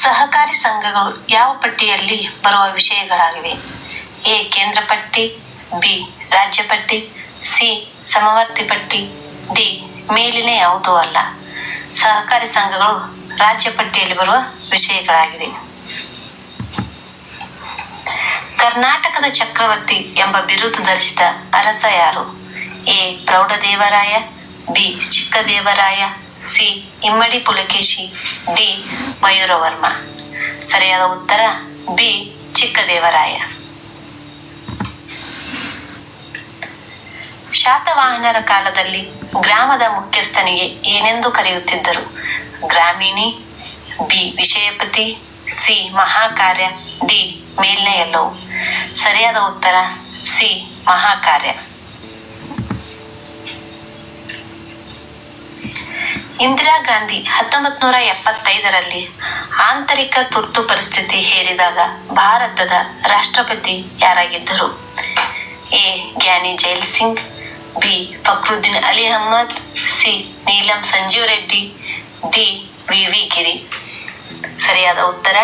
ಸಹಕಾರಿ ಸಂಘಗಳು ಯಾವ ಪಟ್ಟಿಯಲ್ಲಿ ಬರುವ ವಿಷಯಗಳಾಗಿವೆ? ಎ. ಕೇಂದ್ರ ಪಟ್ಟಿ, ಬಿ. ರಾಜ್ಯ ಪಟ್ಟಿ, ಸಿ. ಸಮವರ್ತಿ ಪಟ್ಟಿ, ಡಿ. ಮೇಲಿನ ಯಾವುದೂ ಅಲ್ಲ. ಸಹಕಾರಿ ಸಂಘಗಳು ರಾಜ್ಯ ಪಟ್ಟಿಯಲ್ಲಿ ಬರುವ ವಿಷಯಗಳಾಗಿವೆ. ಕರ್ನಾಟಕದ ಚಕ್ರವರ್ತಿ ಎಂಬ ಬಿರುದು ಧರಿಸಿದ ಅರಸ ಯಾರು? A. ಪ್ರೌಢದೇವರಾಯ, B. Chikkadevaraya, C. Immadi Pulakeshi, D. Mayuravarma. ಸರಿಯಾದ ಉತ್ತರ ಬಿ. ಚಿಕ್ಕದೇವರಾಯ. ಶಾತವಾಹನರ ಕಾಲದಲ್ಲಿ ಗ್ರಾಮದ ಮುಖ್ಯಸ್ಥನಿಗೆ ಏನೆಂದು ಕರೆಯುತ್ತಿದ್ದರು? ಗ್ರಾಮೀಣಿ, ಬಿ. ವಿಷಯಪತಿ, ಸಿ. ಮಹಾಕಾರ್ಯ, ಡಿ. ಮೇಲ್ನ ಎಲ್ಲವೂ. ಸರಿಯಾದ ಉತ್ತರ ಸಿ. ಮಹಾಕಾರ್ಯ. ಇಂದಿರಾ ಗಾಂಧಿ 1975ರಲ್ಲಿ ಆಂತರಿಕ ತುರ್ತು ಪರಿಸ್ಥಿತಿ ಹೇರಿದಾಗ ಭಾರತದ ರಾಷ್ಟ್ರಪತಿ ಯಾರಾಗಿದ್ದರು? A. Giani Zail Singh, B. Fakhruddin Ali Ahmed, C. Neelam Sanjiva Reddy, D. V. V. Giri. ಸರಿಯಾದ ಉತ್ತರ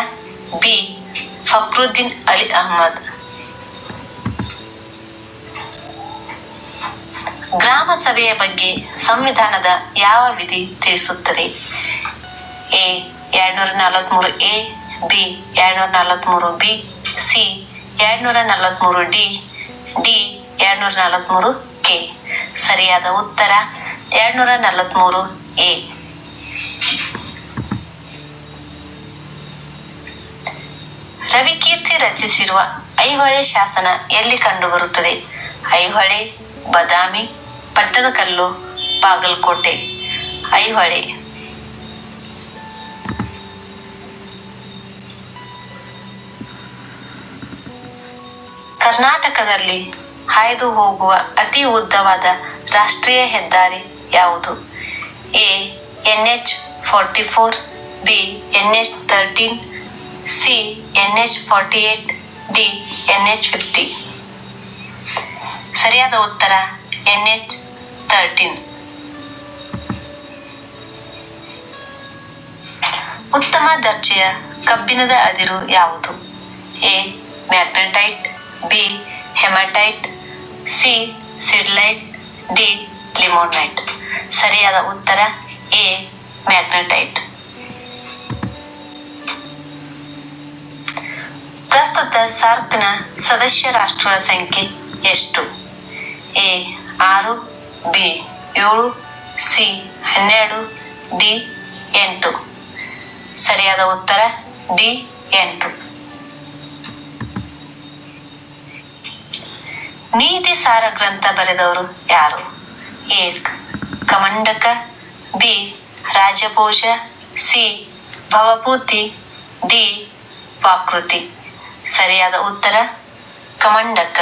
ಬಿ. ಫಕ್ರುದ್ದೀನ್ ಅಲಿ ಅಹ್ಮದ್. ಗ್ರಾಮ ಸಭೆಯ ಬಗ್ಗೆ ಸಂವಿಧಾನದ ಯಾವ ವಿಧಿ ತಿಳಿಸುತ್ತದೆ? A. 243 A, B. 243 B, C. 243 D, D. 243 K. ಸರಿಯಾದ ಉತ್ತರ 243 ಎ. ರವಿಕೀರ್ತಿ ರಚಿಸಿರುವ ಐಹೊಳೆ ಶಾಸನ ಎಲ್ಲಿ ಕಂಡುಬರುತ್ತದೆ? ಐಹೊಳೆ, ಬದಾಮಿ, ಪಟ್ಟದಕಲ್ಲು, ಬಾಗಲಕೋಟೆ. ಐಹೊಳೆ. ಕರ್ನಾಟಕದಲ್ಲಿ ಹಾಯ್ದು ಹೋಗುವ ಅತಿ ಉದ್ದವಾದ ರಾಷ್ಟ್ರೀಯ ಹೆದ್ದಾರಿ ಯಾವುದು? A. NH-44, B. NH-13, C. NH-48, D. NH-50. ಸರಿಯಾದ ಉತ್ತರ NH-13. ಉತ್ತಮ ದರ್ಜೆಯ ಕಬ್ಬಿಣದ ಅದಿರು ಯಾವುದು? A. Magnetite, B. Haematite, C. Siderite, D. Limonite. ಸರಿಯಾದ ಉತ್ತರ ಎ. ಮ್ಯಾಗ್ನೆಟೈಟ್. ಪ್ರಸ್ತುತ ಸಾರ್ಕ್ನ ಸದಸ್ಯ ರಾಷ್ಟ್ರಗಳ ಸಂಖ್ಯೆ ಎಷ್ಟು? ಎ. 6, ಬಿ. 7, ಸಿ. 12, ಡಿ. 8. ಸರಿಯಾದ ಉತ್ತರ ಡಿ. 8. ನೀತಿ ಸಾರ ಗ್ರಂಥ ಬರೆದವರು ಯಾರು? A. Kamandaka, B. Rajabhoja, C. Bhavabhuti, D. ವಾಕೃತಿ. ಸರಿಯಾದ ಉತ್ತರ ಕಮಂಡಕ.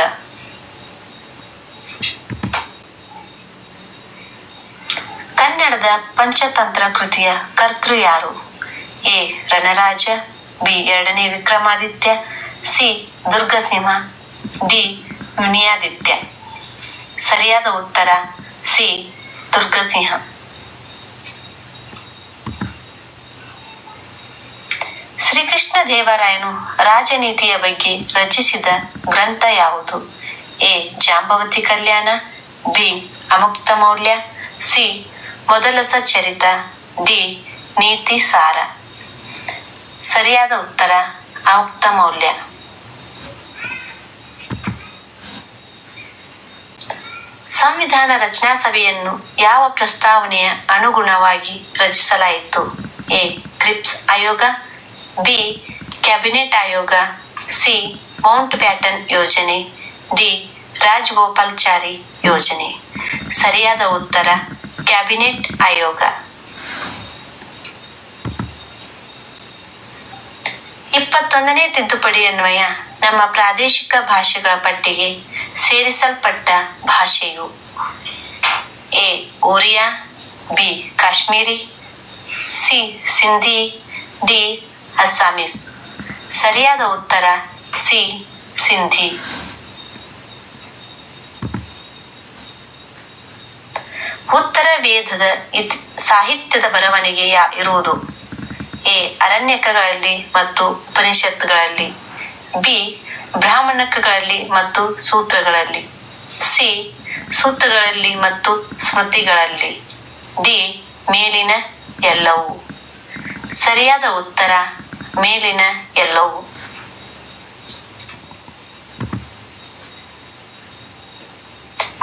ಕನ್ನಡದ ಪಂಚತಂತ್ರ ಕೃತಿಯ ಕರ್ತೃ ಯಾರು? ಎ. ರಣರಾಜ, ಬಿ. ಎರಡನೇ ವಿಕ್ರಮಾದಿತ್ಯ, ಸಿ. ದುರ್ಗಸಿಂಹ, ಡಿ. ಮುನಿಯಾದಿತ್ಯ. ಸರಿಯಾದ ಉತ್ತರ ಸಿ. ದುರ್ಗಸಿಂಹ. ಶ್ರೀಕೃಷ್ಣ ದೇವರಾಯನು ರಾಜನೀತಿಯ ಬಗ್ಗೆ ರಚಿಸಿದ ಗ್ರಂಥ ಯಾವುದು? A. Jambavati Kalyana, B. Amuktamalyada, C. ಮೊದಲ ಸಚರಿತ, ಡಿ. ನೀತಿ ಸಾರ. ಸರಿಯಾದ ಉತ್ತರ ಅಮುಕ್ತ ಮೌಲ್ಯ. ಸಂವಿಧಾನ ರಚನಾ ಸಭೆಯನ್ನು ಯಾವ ಪ್ರಸ್ತಾವನೆಯ ಅನುಗುಣವಾಗಿ ರಚಿಸಲಾಯಿತು? ಎ. ಕ್ರಿಪ್ಸ್ ಆಯೋಗ, ಬಿ. ಕ್ಯಾಬಿನೆಟ್ ಆಯೋಗ, ಸಿ. ಮೌಂಟ್ ಬ್ಯಾಟನ್ ಯೋಜನೆ, ಡಿ. ರಾಜಗೋಪಾಲ್ಚಾರಿ ಯೋಜನೆ. ಸರಿಯಾದ ಉತ್ತರ ಕ್ಯಾಬಿನೆಟ್ ಆಯೋಗ. 21ನೇ ತಿದ್ದುಪಡಿಯನ್ವಯ ನಮ್ಮ ಪ್ರಾದೇಶಿಕ ಭಾಷೆಗಳ ಪಟ್ಟಿಗೆ ಸೇರಿಸಲ್ಪಟ್ಟ ಭಾಷೆಯು? A. Oriya, B. Kashmiri, C. Sindhi, D. Assamese. ಸರಿಯಾದ ಉತ್ತರ ಸಿ. ಸಿಂಧಿ. ಉತ್ತರ ವೇದದ ಸಾಹಿತ್ಯದ ಬರವಣಿಗೆ ಇರುವುದು? ಎ ಅರಣ್ಯಕಗಳಲ್ಲಿ ಮತ್ತು ಉಪನಿಷತ್ತುಗಳಲ್ಲಿ, ಬಿ ಬ್ರಾಹ್ಮಣಕಗಳಲ್ಲಿ ಮತ್ತು ಸೂತ್ರಗಳಲ್ಲಿ, ಸಿ ಸೂತ್ರಗಳಲ್ಲಿ ಮತ್ತು ಸ್ಮೃತಿಗಳಲ್ಲಿ, ಡಿ ಮೇಲಿನ ಎಲ್ಲವೂ. ಸರಿಯಾದ ಉತ್ತರ ಮೇಲಿನ ಎಲ್ಲವೂ.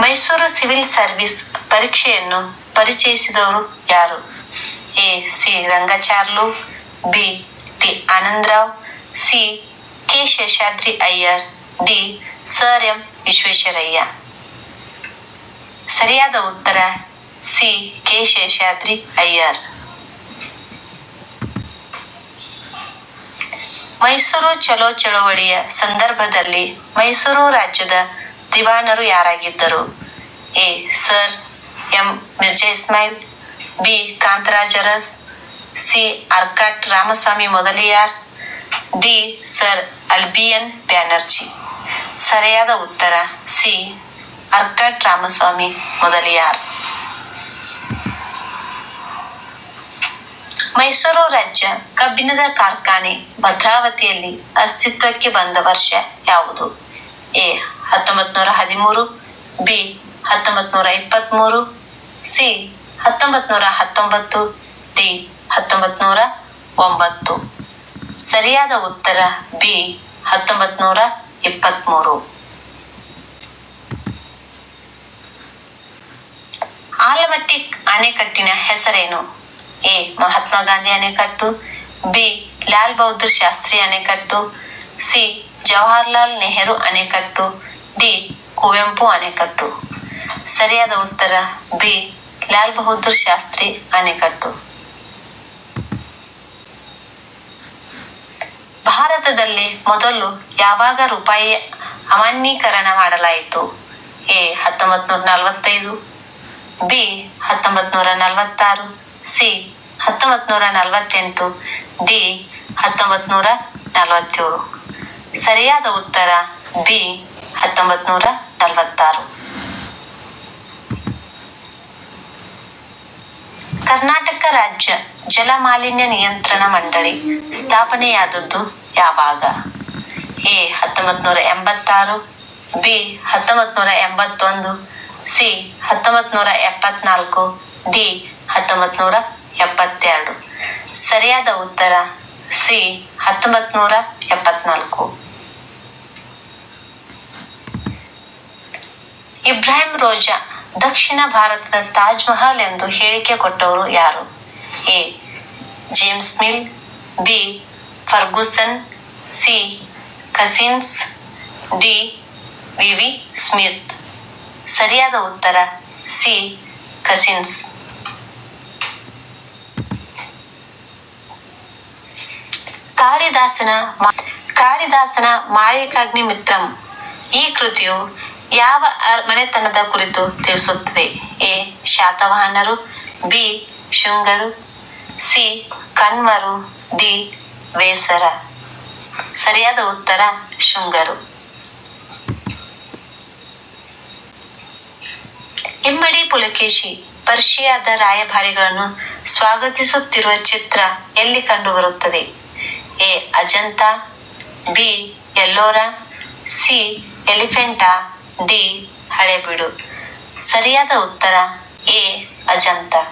ಮೈಸೂರು ಸಿವಿಲ್ ಸರ್ವಿಸ್ ಪರೀಕ್ಷೆಯನ್ನು ಪರಿಚಯಿಸಿದವರು ಯಾರು? A C Rangacharlu, B T Anandarao, C K Seshadri Iyer, D sir M Visvesvaraya. ಸರಿಯಾದ ಉತ್ತರ ಸಿ ಕೆ ಶೇಷಾದ್ರಿ ಅಯ್ಯರ್. ಮೈಸೂರು ಚಲೋ ಚಳವಳಿಯ ಸಂದರ್ಭದಲ್ಲಿ ಮೈಸೂರು ರಾಜ್ಯದ ದಿವಾನರು ಯಾರಾಗಿದ್ದರು? A sir M Mirza Ismail, B Kantharaj Urs, C Arcot Ramaswami Mudaliar, D sir Albion Banerji. ಸರಿಯಾದ ಉತ್ತರ ಸಿ ಆರ್ಕಾಟ್ ರಾಮಸ್ವಾಮಿ ಮೊದಲಿಯಾರ್. ಮೈಸೂರು ರಾಜ್ಯ ಕಬ್ಬಿಣದ ಕಾರ್ಖಾನೆ ಭದ್ರಾವತಿಯಲ್ಲಿ ಅಸ್ತಿತ್ವಕ್ಕೆ ಬಂದ ವರ್ಷ ಯಾವುದು? A 1913, B 1923, C 1919, D 1909. ಸರಿಯಾದ ಉತ್ತರ ಬಿ 1923. ಆಲಮಟ್ಟಿ ಅಣೆಕಟ್ಟಿನ ಹೆಸರೇನು? ಎ ಮಹಾತ್ಮ ಗಾಂಧಿ ಅಣೆಕಟ್ಟು, ಬಿ ಲಾಲ್ ಬಹದ್ದೂರ್ ಶಾಸ್ತ್ರಿ ಅಣೆಕಟ್ಟು, ಸಿ ಜವಾಹರ್ಲಾಲ್ ನೆಹರು ಅಣೆಕಟ್ಟು, ಡಿ ಕುವೆಂಪು ಅಣೆಕಟ್ಟು. ಸರಿಯಾದ ಉತ್ತರ ಬಿ ಲಾಲ್ ಬಹದ್ದೂರ್ ಶಾಸ್ತ್ರಿ ಅಣೆಕಟ್ಟು. ಭಾರತದಲ್ಲಿ ಮೊದಲು ಯಾವಾಗ ರೂಪಾಯಿ ಅಮಾನ್ಯೀಕರಣ ಮಾಡಲಾಯಿತು? A 1945, B 1946, C 1948, D 1947. ಸರಿಯಾದ ಉತ್ತರ ಬಿ 1946. ಕರ್ನಾಟಕ ರಾಜ್ಯ ಜಲಮಾಲಿನ್ಯ ನಿಯಂತ್ರಣ ಮಂಡಳಿ ಸ್ಥಾಪನೆಯಾದದ್ದು ಯಾವಾಗ? A 1986, B 1981, C 1974, D 1972. ಸರಿಯಾದ ಉತ್ತರ ಸಿ 1974. ಇಬ್ರಾಹಿಂ ರೋಜಾ ದಕ್ಷಿಣ ಭಾರತದ ತಾಜ್ ಮಹಲ್ ಎಂದು ಹೇಳಿಕೆ ಕೊಟ್ಟವರು ಯಾರು? A James mill, B Ferguson, C cousins, D ವಿವಿ ಸ್ಮಿತ್. ಸರಿಯಾದ ಉತ್ತರ ಸಿ ಕಸಿನ್ಸ್. ಕಾಳಿದಾಸನ ಮಾಳವಿಕಾಗ್ನಿ ಮಿತ್ರಂ ಈ ಕೃತಿಯು ಯಾವ ಮನೆತನದ ಕುರಿತು ತಿಳಿಸುತ್ತದೆ? A ಶಾತವಾಹನರು, B ಶುಂಗರು, C ಕಣ್ವರು, D ವೇಸರ. ಸರಿಯಾದ ಉತ್ತರ ಶುಂಗರು. ಇಮ್ಮಡಿ ಪುಲಕೇಶಿ ಪರ್ಷಿಯಾದ ರಾಯಭಾರಿಗಳನ್ನು ಸ್ವಾಗತಿಸುತ್ತಿರುವ ಚಿತ್ರ ಎಲ್ಲಿ ಕಂಡುಬರುತ್ತದೆ? A Ajanta, B Ellora, C Elephanta, D Halebidu. ಸರಿಯಾದ ಉತ್ತರ ಎ ಅಜಂತಾ.